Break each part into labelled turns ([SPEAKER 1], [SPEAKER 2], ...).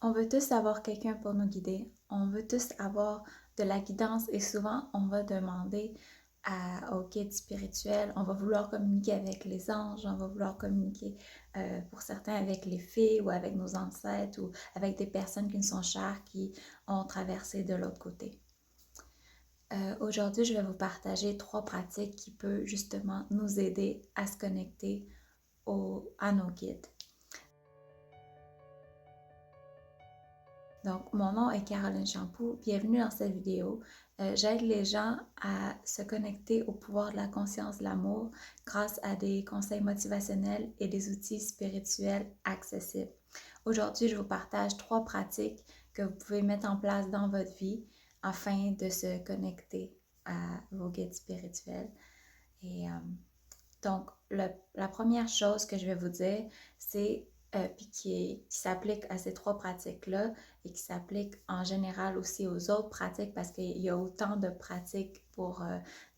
[SPEAKER 1] On veut tous avoir quelqu'un pour nous guider. On veut tous avoir de la guidance et souvent on va demander au guide spirituel, on va vouloir communiquer avec les anges, on va vouloir communiquer pour certains avec les fées ou avec nos ancêtres ou avec des personnes qui nous sont chères qui ont traversé de l'autre côté. Aujourd'hui, je vais vous partager 3 pratiques qui peuvent justement nous aider à se connecter à nos guides. Donc, mon nom est Caroline Champoux. Bienvenue dans cette vidéo. J'aide les gens à se connecter au pouvoir de la conscience de l'amour grâce à des conseils motivationnels et des outils spirituels accessibles. Aujourd'hui, je vous partage 3 pratiques que vous pouvez mettre en place dans votre vie afin de se connecter à vos guides spirituels. Et donc, la première chose que je vais vous dire, c'est puis qui s'applique à ces 3 pratiques-là et qui s'applique en général aussi aux autres pratiques parce qu'il y a autant de pratiques pour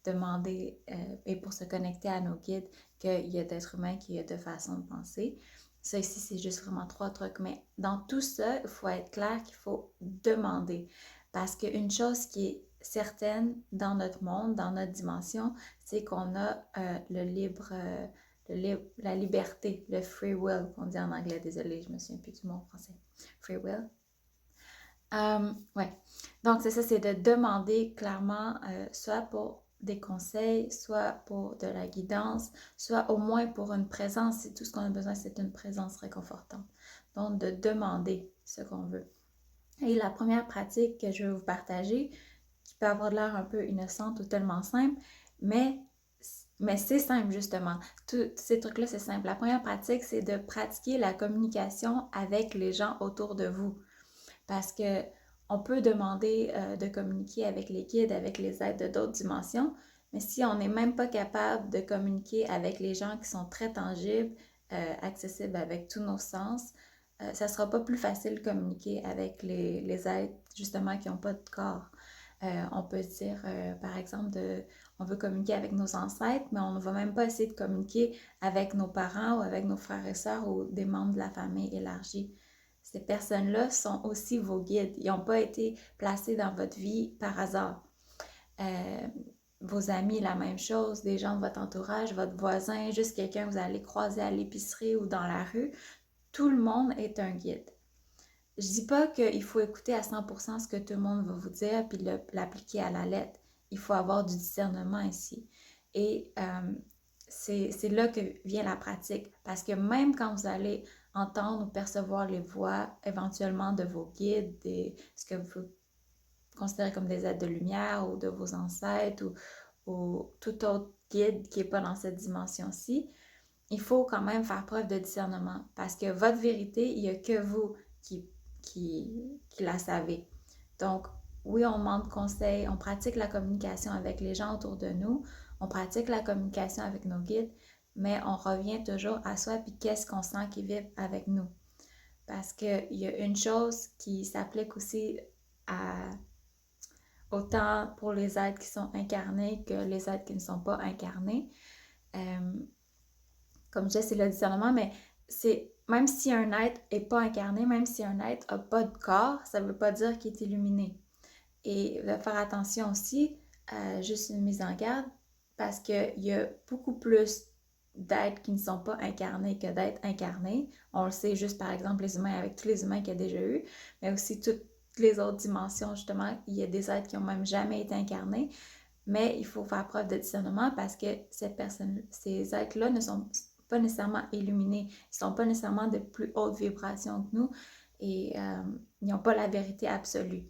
[SPEAKER 1] demander et pour se connecter à nos guides qu'il y a d'êtres humains qui ont de façon de penser. Ça ici, c'est juste vraiment 3 trucs. Mais dans tout ça, il faut être clair qu'il faut demander. Parce qu'une chose qui est certaine dans notre monde, dans notre dimension, c'est qu'on a la liberté, le free will, qu'on dit en anglais. Désolée, je me souviens plus du mot en français. Free will. Ouais. Donc, c'est ça, c'est de demander clairement, soit pour des conseils, soit pour de la guidance, soit au moins pour une présence, si tout ce qu'on a besoin, c'est une présence réconfortante. Donc, de demander ce qu'on veut. Et la première pratique que je vais vous partager, qui peut avoir l'air un peu innocente ou tellement simple, mais c'est simple justement. Tous ces trucs-là, c'est simple. La première pratique, c'est de pratiquer la communication avec les gens autour de vous. Parce que on peut demander de communiquer avec les guides, avec les êtres de d'autres dimensions, mais si on n'est même pas capable de communiquer avec les gens qui sont très tangibles, accessibles avec tous nos sens, ça ne sera pas plus facile de communiquer avec les êtres justement qui n'ont pas de corps. On peut dire, par exemple, on veut communiquer avec nos ancêtres, mais on ne va même pas essayer de communiquer avec nos parents ou avec nos frères et sœurs ou des membres de la famille élargie. Ces personnes-là sont aussi vos guides. Ils n'ont pas été placés dans votre vie par hasard. Vos amis, la même chose, des gens de votre entourage, votre voisin, juste quelqu'un que vous allez croiser à l'épicerie ou dans la rue. Tout le monde est un guide. Je dis pas qu'il faut écouter à 100% ce que tout le monde va vous dire puis l'appliquer à la lettre. Il faut avoir du discernement ici. Et c'est là que vient la pratique. Parce que même quand vous allez entendre ou percevoir les voix éventuellement de vos guides, ce que vous considérez comme des êtres de lumière ou de vos ancêtres ou tout autre guide qui n'est pas dans cette dimension-ci, il faut quand même faire preuve de discernement parce que votre vérité, il n'y a que vous qui la savez. Donc, oui, on demande conseil, on pratique la communication avec les gens autour de nous, on pratique la communication avec nos guides, mais on revient toujours à soi puis qu'est-ce qu'on sent qui vibre avec nous. Parce qu'il y a une chose qui s'applique aussi à autant pour les êtres qui sont incarnés que les êtres qui ne sont pas incarnés. Comme je disais, c'est le discernement, mais c'est même si un être n'est pas incarné, même si un être n'a pas de corps, ça ne veut pas dire qu'il est illuminé. Et de faire attention aussi, juste une mise en garde, parce qu'il y a beaucoup plus d'êtres qui ne sont pas incarnés que d'êtres incarnés. On le sait juste par exemple les humains avec tous les humains qu'il y a déjà eu, mais aussi toutes les autres dimensions, justement, il y a des êtres qui n'ont même jamais été incarnés, mais il faut faire preuve de discernement parce que ces êtres-là ne sont pas nécessairement illuminés, ils ne sont pas nécessairement de plus haute vibration que nous et ils n'ont pas la vérité absolue.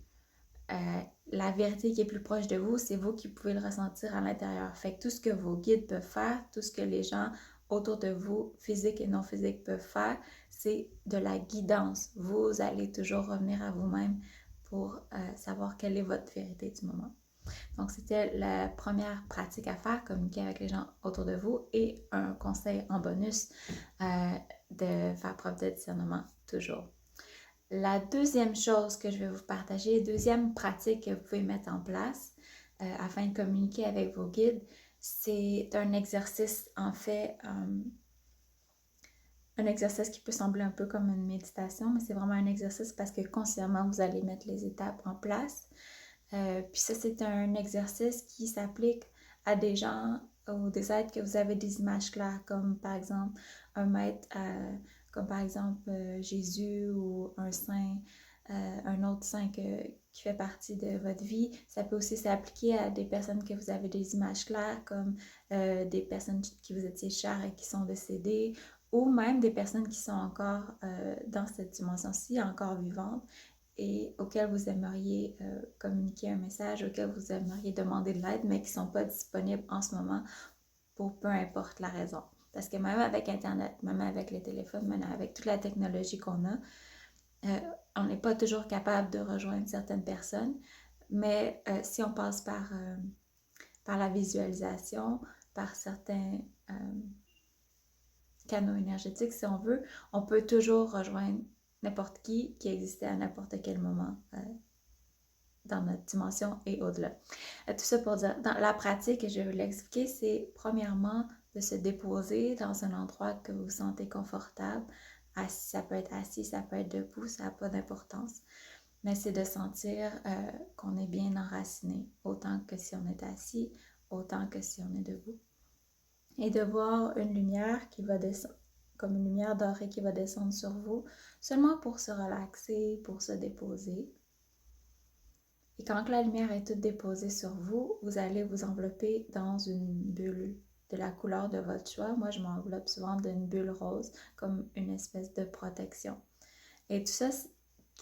[SPEAKER 1] La vérité qui est plus proche de vous, c'est vous qui pouvez le ressentir à l'intérieur. Fait que tout ce que vos guides peuvent faire, tout ce que les gens autour de vous, physiques et non physiques, peuvent faire, c'est de la guidance. Vous allez toujours revenir à vous-même pour savoir quelle est votre vérité du moment. Donc, c'était la première pratique à faire, communiquer avec les gens autour de vous et un conseil en bonus de faire preuve de discernement toujours. La deuxième chose que je vais vous partager, deuxième pratique que vous pouvez mettre en place afin de communiquer avec vos guides, c'est un exercice, en fait, un exercice qui peut sembler un peu comme une méditation, mais c'est vraiment un exercice parce que consciemment, vous allez mettre les étapes en place. Puis ça, c'est un exercice qui s'applique à des gens ou des êtres que vous avez des images claires, comme par exemple un maître, comme par exemple Jésus ou un saint, un autre saint qui fait partie de votre vie. Ça peut aussi s'appliquer à des personnes que vous avez des images claires, comme des personnes qui vous étiez chères et qui sont décédées, ou même des personnes qui sont encore dans cette dimension-ci, encore vivantes, et auxquelles vous aimeriez communiquer un message, auxquelles vous aimeriez demander de l'aide, mais qui ne sont pas disponibles en ce moment pour peu importe la raison. Parce que même avec Internet, même avec les téléphones, même avec toute la technologie qu'on a, on n'est pas toujours capable de rejoindre certaines personnes, mais si on passe par la visualisation, par certains canaux énergétiques, si on veut, on peut toujours rejoindre n'importe qui existait à n'importe quel moment dans notre dimension et au-delà. Tout ça pour dire, dans la pratique, je vais vous l'expliquer, c'est premièrement de se déposer dans un endroit que vous sentez confortable. Assis, ça peut être assis, ça peut être debout, ça n'a pas d'importance. Mais c'est de sentir qu'on est bien enraciné, autant que si on est assis, autant que si on est debout. Et de voir une lumière qui va descendre, comme une lumière dorée qui va descendre sur vous, seulement pour se relaxer, pour se déposer. Et quand la lumière est toute déposée sur vous, vous allez vous envelopper dans une bulle de la couleur de votre choix. Moi, je m'enveloppe souvent d'une bulle rose, comme une espèce de protection. Et tout ça,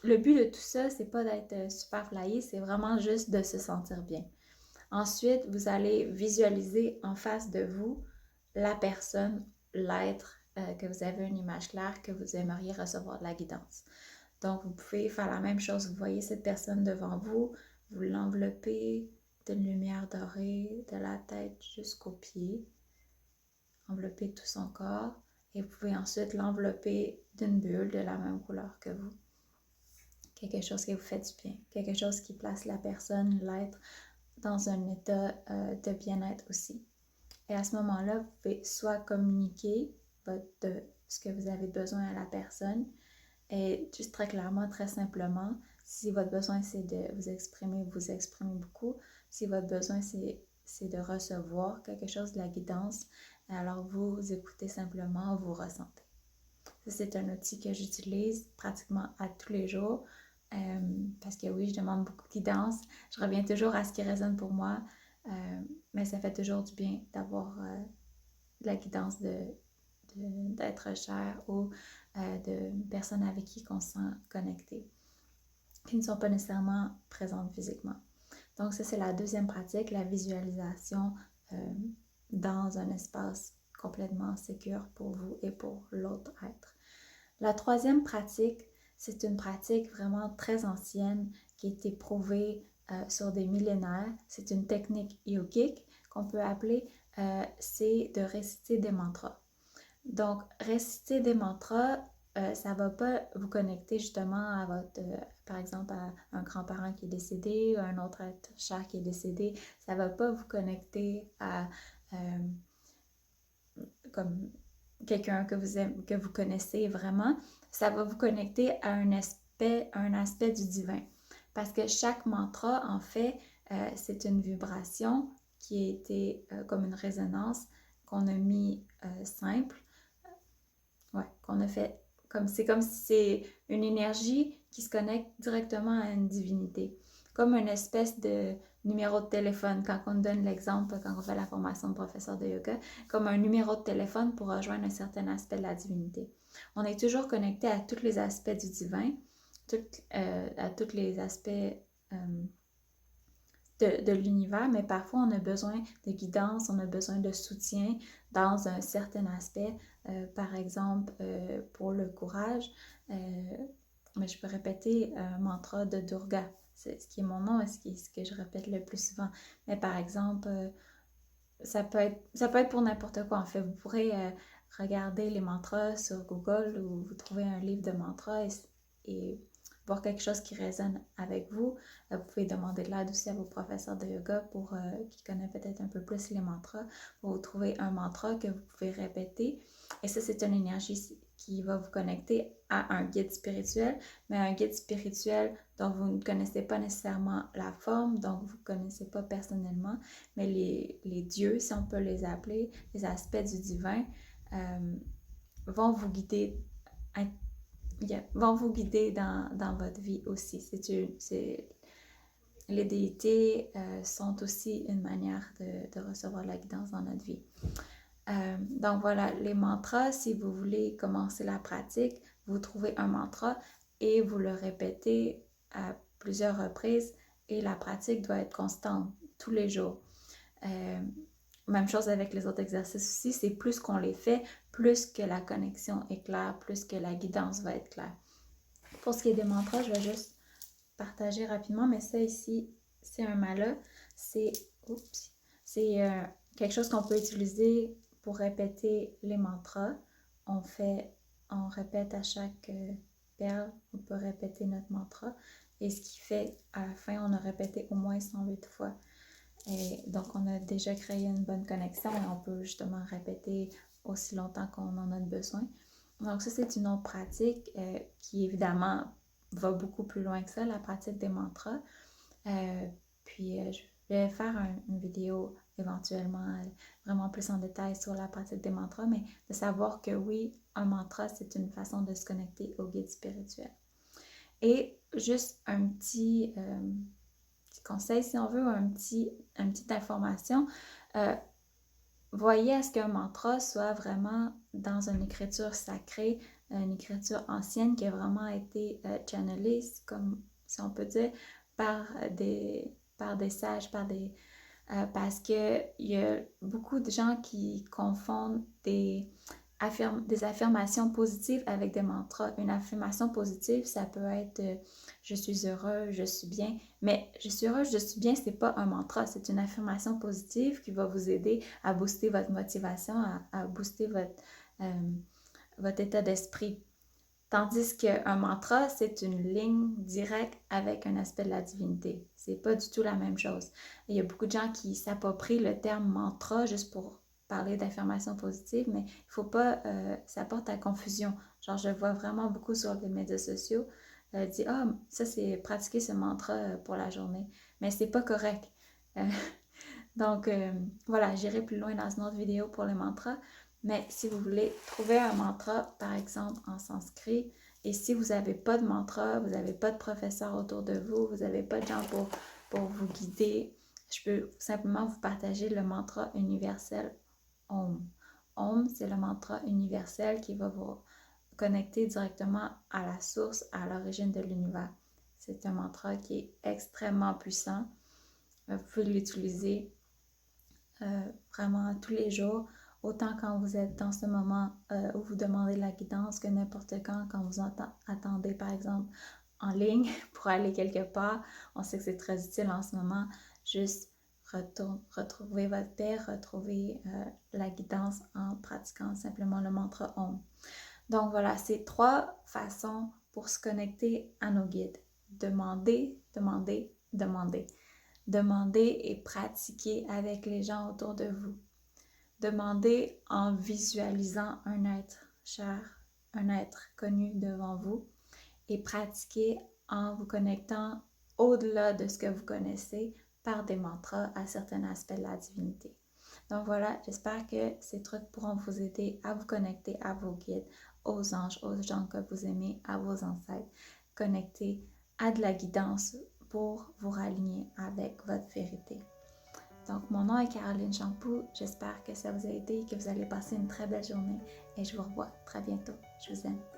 [SPEAKER 1] le but de tout ça, c'est pas d'être super flyé, c'est vraiment juste de se sentir bien. Ensuite, vous allez visualiser en face de vous la personne, l'être, que vous avez une image claire, que vous aimeriez recevoir de la guidance. Donc, vous pouvez faire la même chose. Vous voyez cette personne devant vous, vous l'enveloppez d'une lumière dorée, de la tête jusqu'aux pieds, envelopper tout son corps, et vous pouvez ensuite l'envelopper d'une bulle de la même couleur que vous. Quelque chose qui vous fait du bien, quelque chose qui place la personne, l'être, dans un état de bien-être aussi. Et à ce moment-là, vous pouvez soit communiquer de ce que vous avez besoin à la personne, et juste très clairement, très simplement, si votre besoin c'est de vous exprimer beaucoup. Si votre besoin c'est de recevoir quelque chose de la guidance, alors vous écoutez simplement, vous ressentez. Ça, c'est un outil que j'utilise pratiquement à tous les jours parce que oui, je demande beaucoup de guidance. Je reviens toujours à ce qui résonne pour moi, mais ça fait toujours du bien d'avoir de la guidance d'être cher ou de personnes avec qui on se sent connecté, qui ne sont pas nécessairement présentes physiquement. Donc ça, c'est la deuxième pratique, la visualisation dans un espace complètement sécure pour vous et pour l'autre être. La troisième pratique, c'est une pratique vraiment très ancienne qui a été prouvée sur des millénaires. C'est une technique yogique qu'on peut appeler, c'est de réciter des mantras. Donc, réciter des mantras, ça ne va pas vous connecter justement à votre, par exemple, à un grand-parent qui est décédé ou à un autre être cher qui est décédé. Ça ne va pas vous connecter à comme quelqu'un que vous connaissez vraiment. Ça va vous connecter à un aspect du divin. Parce que chaque mantra, en fait, c'est une vibration qui a été comme une résonance qu'on a mis simple. Ouais, qu'on a fait c'est comme si c'est une énergie qui se connecte directement à une divinité. Comme une espèce de numéro de téléphone, quand on donne l'exemple, quand on fait la formation de professeur de yoga, comme un numéro de téléphone pour rejoindre un certain aspect de la divinité. On est toujours connecté à tous les aspects du divin, à tous les aspects de l'univers, mais parfois on a besoin de guidance, on a besoin de soutien dans un certain aspect. Par exemple, pour le courage, mais je peux répéter un mantra de Durga, c'est ce qui est mon nom et ce que je répète le plus souvent. Mais par exemple, ça peut être pour n'importe quoi en fait. Vous pourrez regarder les mantras sur Google ou vous trouvez un livre de mantras et voir quelque chose qui résonne avec vous. Vous pouvez demander de l'aide aussi à vos professeurs de yoga qui connaissent peut-être un peu plus les mantras pour vous trouver un mantra que vous pouvez répéter. Et ça, c'est une énergie qui va vous connecter à un guide spirituel, mais un guide spirituel dont vous ne connaissez pas nécessairement la forme, donc vous ne connaissez pas personnellement, mais les dieux, si on peut les appeler, les aspects du divin, vont vous guider, vont vous guider dans votre vie aussi. Les déités sont aussi une manière de recevoir la guidance dans notre vie. Donc voilà, les mantras, si vous voulez commencer la pratique, vous trouvez un mantra et vous le répétez à plusieurs reprises et la pratique doit être constante tous les jours. Même chose avec les autres exercices aussi, c'est plus qu'on les fait, plus que la connexion est claire, plus que la guidance va être claire. Pour ce qui est des mantras, je vais juste partager rapidement, mais ça ici, c'est un mala, c'est quelque chose qu'on peut utiliser pour répéter les mantras. On répète à chaque perle, on peut répéter notre mantra, et ce qui fait, à la fin, on a répété au moins 108 fois. Et donc, on a déjà créé une bonne connexion et on peut justement répéter aussi longtemps qu'on en a besoin. Donc, ça, c'est une autre pratique qui, évidemment, va beaucoup plus loin que ça, la pratique des mantras. Puis, je vais faire une vidéo éventuellement vraiment plus en détail sur la pratique des mantras, mais de savoir que oui, un mantra, c'est une façon de se connecter au guide spirituel. Et juste un petit conseil, si on veut, une petite information. Voyez à ce qu'un mantra soit vraiment dans une écriture sacrée, une écriture ancienne qui a vraiment été channelée, comme si on peut dire, par des sages, parce qu'il y a beaucoup de gens qui confondent des affirmations positives avec des mantras. Une affirmation positive, ça peut être je suis heureux, je suis bien. Mais je suis heureux, je suis bien, c'est pas un mantra, c'est une affirmation positive qui va vous aider à booster votre motivation, à booster votre état d'esprit. Tandis qu'un mantra, c'est une ligne directe avec un aspect de la divinité. C'est pas du tout la même chose. Il y a beaucoup de gens qui s'approprient le terme mantra juste pour parler d'affirmation positive, mais il faut pas, ça porte à confusion. Genre, je vois vraiment beaucoup sur les médias sociaux, dire « Ah, ça c'est pratiquer ce mantra pour la journée », mais c'est pas correct. Donc, voilà, j'irai plus loin dans une autre vidéo pour le mantra. Mais si vous voulez trouver un mantra, par exemple en sanskrit, et si vous n'avez pas de mantra, vous n'avez pas de professeur autour de vous, vous n'avez pas de gens pour vous guider, je peux simplement vous partager le mantra universel Om. Om, c'est le mantra universel qui va vous connecter directement à la source, à l'origine de l'univers. C'est un mantra qui est extrêmement puissant. Vous pouvez l'utiliser vraiment tous les jours, autant quand vous êtes dans ce moment où vous demandez la guidance que n'importe quand vous attendez par exemple en ligne pour aller quelque part. On sait que c'est très utile en ce moment. Juste retrouver votre paix, retrouver la guidance en pratiquant simplement le mantra Om. Donc voilà, c'est 3 façons pour se connecter à nos guides. Demander, demander, demander. Demandez et pratiquez avec les gens autour de vous. Demandez en visualisant un être cher, un être connu devant vous et pratiquez en vous connectant au-delà de ce que vous connaissez par des mantras à certains aspects de la divinité. Donc voilà, j'espère que ces trucs pourront vous aider à vous connecter à vos guides, aux anges, aux gens que vous aimez, à vos ancêtres, connecter à de la guidance pour vous raligner avec votre vérité. Donc, mon nom est Caroline Champoux. J'espère que ça vous a aidé et que vous allez passer une très belle journée et je vous revois très bientôt. Je vous aime.